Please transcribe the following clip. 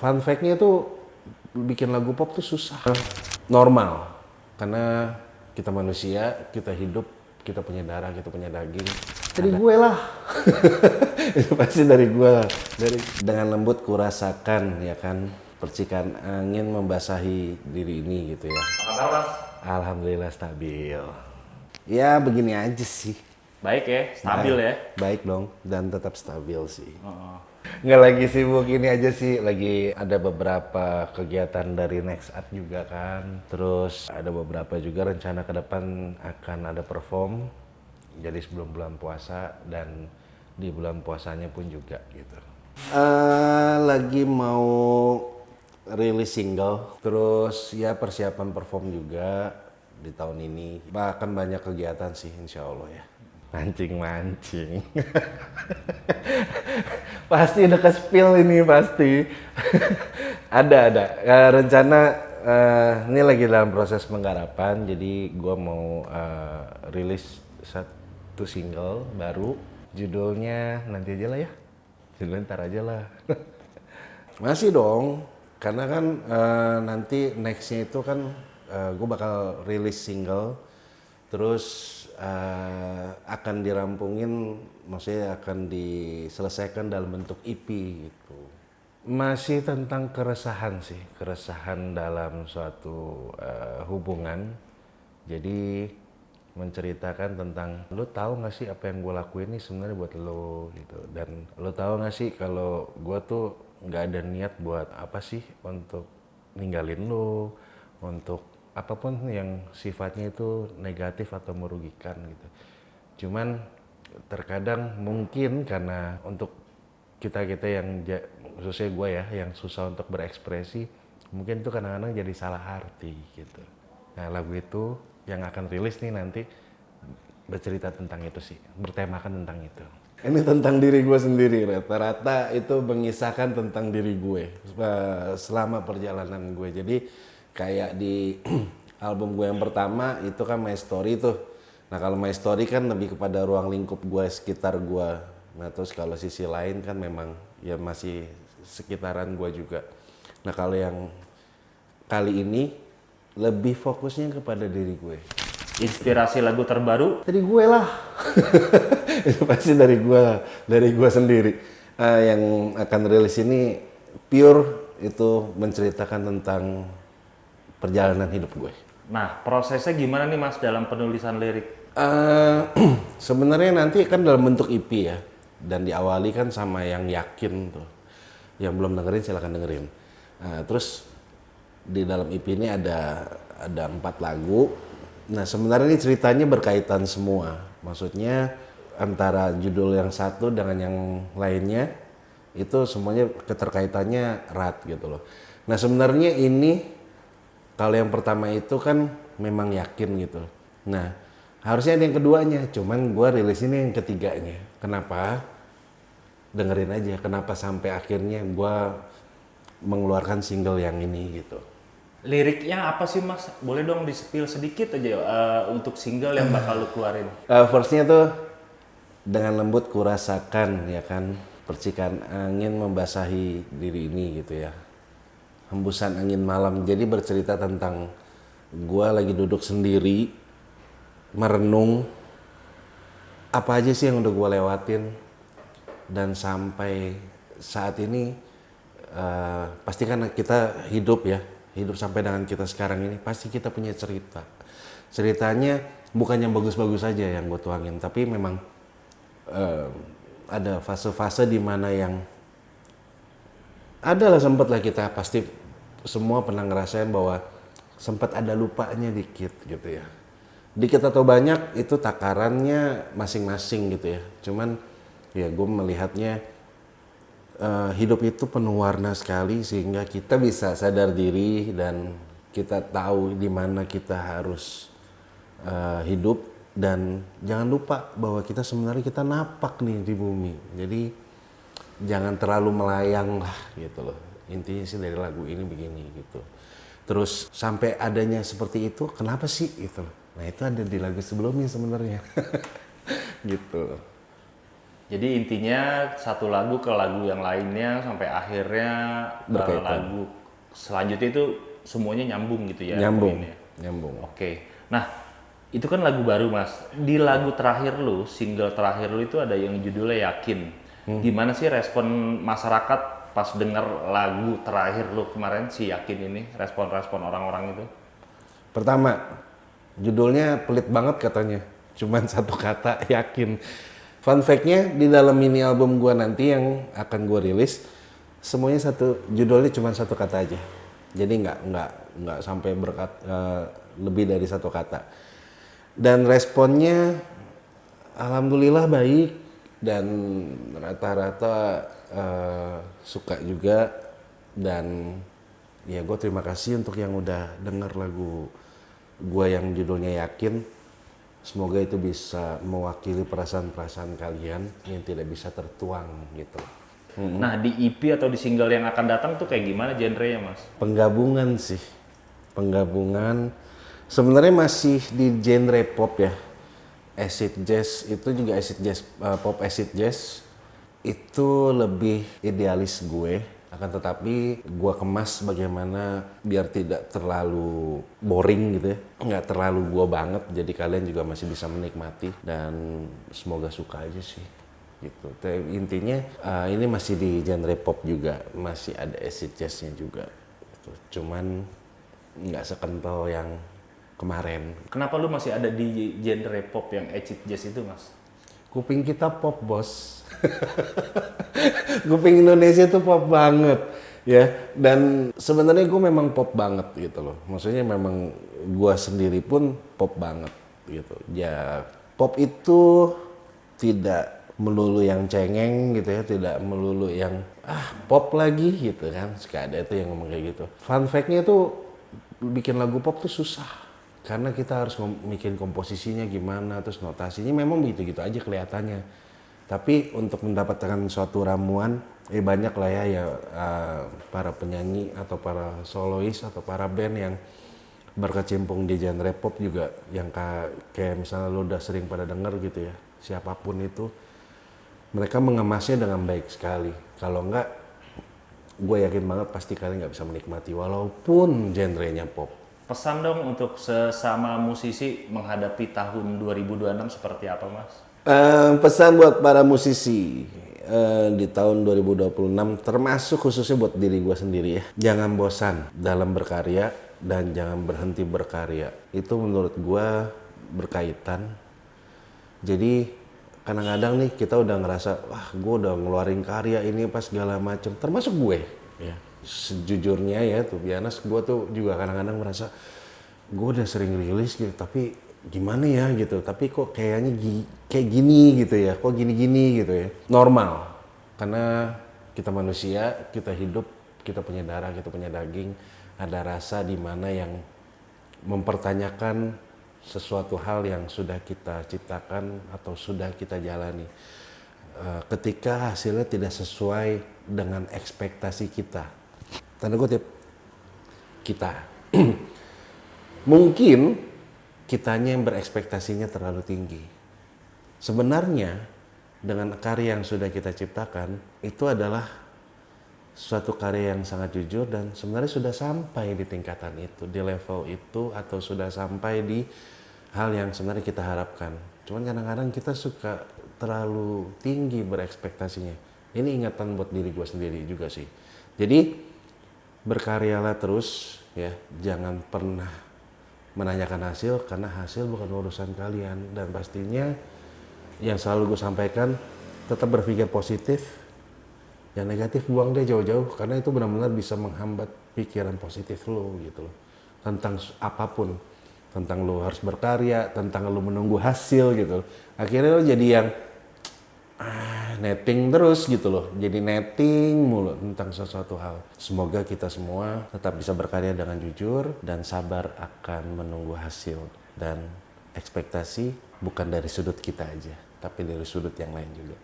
Fun fact-nya tuh bikin lagu pop tuh susah. Normal, karena kita manusia, kita hidup, kita punya darah, kita punya daging. Dari gue lah. Itu pasti dari gue. Dengan lembut kurasakan, ya kan, percikan angin membasahi diri ini gitu ya. Apa kabar, Mas? Alhamdulillah stabil. Ya begini aja sih. Baik ya, stabil ya. Baik dong, dan tetap stabil sih. Oh. Nggak lagi sibuk ini aja sih, lagi ada beberapa kegiatan dari Next Art juga kan. Terus ada beberapa juga rencana ke depan akan ada perform. Jadi sebelum bulan puasa dan di bulan puasanya pun juga gitu. Lagi mau rilis single, terus ya persiapan perform juga di tahun ini. Bahkan banyak kegiatan sih insya Allah ya. Mancing-mancing. Pasti udah ke-spill ini pasti. Ada. Rencana ini lagi dalam proses penggarapan, jadi gua mau rilis satu single baru. Judulnya nanti aja lah ya. Judulnya ntar aja lah. Masih dong, karena kan nanti nextnya itu kan gue bakal rilis single, terus akan dirampungin, maksudnya akan diselesaikan dalam bentuk EP gitu. Masih tentang keresahan sih, keresahan dalam suatu hubungan. Jadi menceritakan tentang, lo tahu nggak sih apa yang gue lakuin ini sebenarnya buat lo gitu, dan lo tahu nggak sih kalau gue tuh nggak ada niat buat apa sih untuk ninggalin lo, untuk apapun yang sifatnya itu negatif atau merugikan gitu. Cuman terkadang mungkin karena untuk kita yang khususnya gue ya yang susah untuk berekspresi, mungkin itu kadang-kadang jadi salah arti gitu. Nah lagu itu yang akan rilis nih nanti bercerita tentang itu sih, bertemakan tentang itu. Ini tentang diri gue sendiri, rata-rata itu mengisahkan tentang diri gue selama perjalanan gue. Jadi kayak di album gue yang pertama itu kan My Story tuh. Nah kalau My Story kan lebih kepada ruang lingkup gue, sekitar gue. Nah terus kalau sisi lain kan memang ya masih sekitaran gue juga. Nah kalau yang kali ini lebih fokusnya kepada diri gue. Inspirasi lagu terbaru? Dari gue lah. Itu pasti dari gue sendiri. Yang akan rilis ini pure itu menceritakan tentang perjalanan hidup gue. Nah, prosesnya gimana nih Mas dalam penulisan lirik? Sebenarnya nanti kan dalam bentuk EP ya, dan diawali kan sama yang yakin tuh. Yang belum dengerin silahkan dengerin. Terus di dalam EP ini ada 4 lagu. Nah sebenarnya ini ceritanya berkaitan semua. Maksudnya antara judul yang satu dengan yang lainnya itu semuanya keterkaitannya erat gitu loh. Nah sebenarnya ini kalau yang pertama itu kan memang yakin gitu. Nah harusnya ada yang keduanya, cuman gue rilis ini yang ketiganya. Kenapa? Dengerin aja kenapa sampai akhirnya gue mengeluarkan single yang ini gitu. Liriknya apa sih Mas? Boleh dong di-spill sedikit aja untuk single yang bakal lu keluarin. Verse-nya tuh dengan lembut kurasakan, ya kan, percikan angin membasahi diri ini gitu ya. Hembusan angin malam, jadi bercerita tentang gue lagi duduk sendiri merenung apa aja sih yang udah gue lewatin, dan sampai saat ini pasti kan kita hidup sampai dengan kita sekarang ini pasti kita punya ceritanya bukan yang bagus-bagus aja yang gue tuangin, tapi memang ada fase-fase di mana yang adalah sempat lah kita pasti semua pernah ngerasain bahwa sempat ada lupanya dikit gitu ya. Dikit atau banyak itu takarannya masing-masing gitu ya. Cuman ya gue melihatnya hidup itu penuh warna sekali sehingga kita bisa sadar diri dan kita tahu di mana kita harus hidup, dan jangan lupa bahwa kita sebenarnya kita napak nih di bumi. Jadi jangan terlalu melayang lah gitu loh. Intinya sih dari lagu ini begini gitu. Terus sampai adanya seperti itu kenapa sih gitu. Nah itu ada di lagu sebelumnya sebenarnya. Gitu. Jadi intinya satu lagu ke lagu yang lainnya sampai akhirnya Berkaitan. lagu selanjutnya itu semuanya nyambung gitu ya Nyambung, poinnya. nyambung. Oke. Nah, itu kan lagu baru, Mas. Di lagu terakhir lu, single terakhir lu itu ada yang judulnya Yakin. Gimana sih respon masyarakat pas denger lagu terakhir lu kemarin si Yakin ini? Respon-respon orang-orang itu? Pertama, judulnya pelit banget katanya. Cuman satu kata, yakin. Fun fact-nya di dalam mini album gua nanti yang akan gua rilis, semuanya judulnya cuma satu kata aja. Jadi nggak sampai lebih dari satu kata. Dan responnya alhamdulillah baik dan rata-rata suka juga, dan ya gue terima kasih untuk yang udah denger lagu gue yang judulnya Yakin. Semoga itu bisa mewakili perasaan-perasaan kalian yang tidak bisa tertuang gitu. Nah, di EP atau di single yang akan datang tuh kayak gimana genrenya, Mas? Penggabungan sih, penggabungan. Sebenarnya masih di genre pop ya. Acid jazz itu juga acid jazz, pop acid jazz itu lebih idealis gue. Akan tetapi gue kemas bagaimana biar tidak terlalu boring gitu ya, nggak terlalu gue banget, jadi kalian juga masih bisa menikmati dan semoga suka aja sih gitu. Intinya ini masih di genre pop juga, masih ada acid jazznya juga gitu. Cuman nggak sekental yang kemarin. Kenapa lu masih ada di genre pop yang acid jazz itu, Mas? Kuping kita pop, bos. Kuping Indonesia tuh pop banget ya, dan sebenarnya gue memang pop banget gitu loh. Maksudnya memang gue sendiri pun pop banget gitu ya. Pop itu tidak melulu yang cengeng gitu ya, tidak melulu yang pop lagi gitu kan. Suka ada itu yang ngomong kayak gitu. Fun fact-nya tuh bikin lagu pop tuh susah karena kita harus mikirin komposisinya gimana, terus notasinya memang begitu-gitu aja kelihatannya. Tapi untuk mendapatkan suatu ramuan, banyak lah ya para penyanyi atau para solois atau para band yang berkecimpung di genre pop juga, yang kayak misalnya lo udah sering pada denger gitu ya, siapapun itu, mereka mengemasnya dengan baik sekali. Kalau enggak, gue yakin banget pasti kalian nggak bisa menikmati walaupun genrenya pop. Pesan dong untuk sesama musisi menghadapi tahun 2026 seperti apa, Mas? Pesan buat para musisi di tahun 2026, termasuk khususnya buat diri gue sendiri ya, jangan bosan dalam berkarya dan jangan berhenti berkarya. Itu menurut gue berkaitan. Jadi kadang-kadang nih kita udah ngerasa, wah gue udah ngeluarin karya ini pas segala macem, termasuk gue ya. Sejujurnya ya tuh biasa gue tuh juga kadang-kadang merasa gue udah sering rilis gitu, tapi gimana ya gitu, tapi kok kayaknya kayak gini gitu ya, kok gini-gini gitu ya. Normal, karena kita manusia, kita hidup, kita punya darah, kita punya daging, ada rasa di mana yang mempertanyakan sesuatu hal yang sudah kita ciptakan atau sudah kita jalani. Ketika hasilnya tidak sesuai dengan ekspektasi kita, tanda kutip kita, mungkin kitanya yang berekspektasinya terlalu tinggi. Sebenarnya dengan karya yang sudah kita ciptakan itu adalah suatu karya yang sangat jujur dan sebenarnya sudah sampai di tingkatan itu, di level itu, atau sudah sampai di hal yang sebenarnya kita harapkan. Cuman kadang-kadang kita suka terlalu tinggi berekspektasinya. Ini ingatan buat diri gue sendiri juga sih. Jadi berkaryalah terus ya, jangan pernah menanyakan hasil, karena hasil bukan urusan kalian. Dan pastinya yang selalu gue sampaikan, tetap berpikir positif, yang negatif buang deh jauh-jauh, karena itu benar-benar bisa menghambat pikiran positif lo gitu loh, tentang apapun, tentang lo harus berkarya, tentang lo menunggu hasil gitu loh. Akhirnya lo jadi yang netting terus gitu loh, jadi netting mulu tentang sesuatu hal. Semoga kita semua tetap bisa berkarya dengan jujur dan sabar akan menunggu hasil, dan ekspektasi bukan dari sudut kita aja, tapi dari sudut yang lain juga.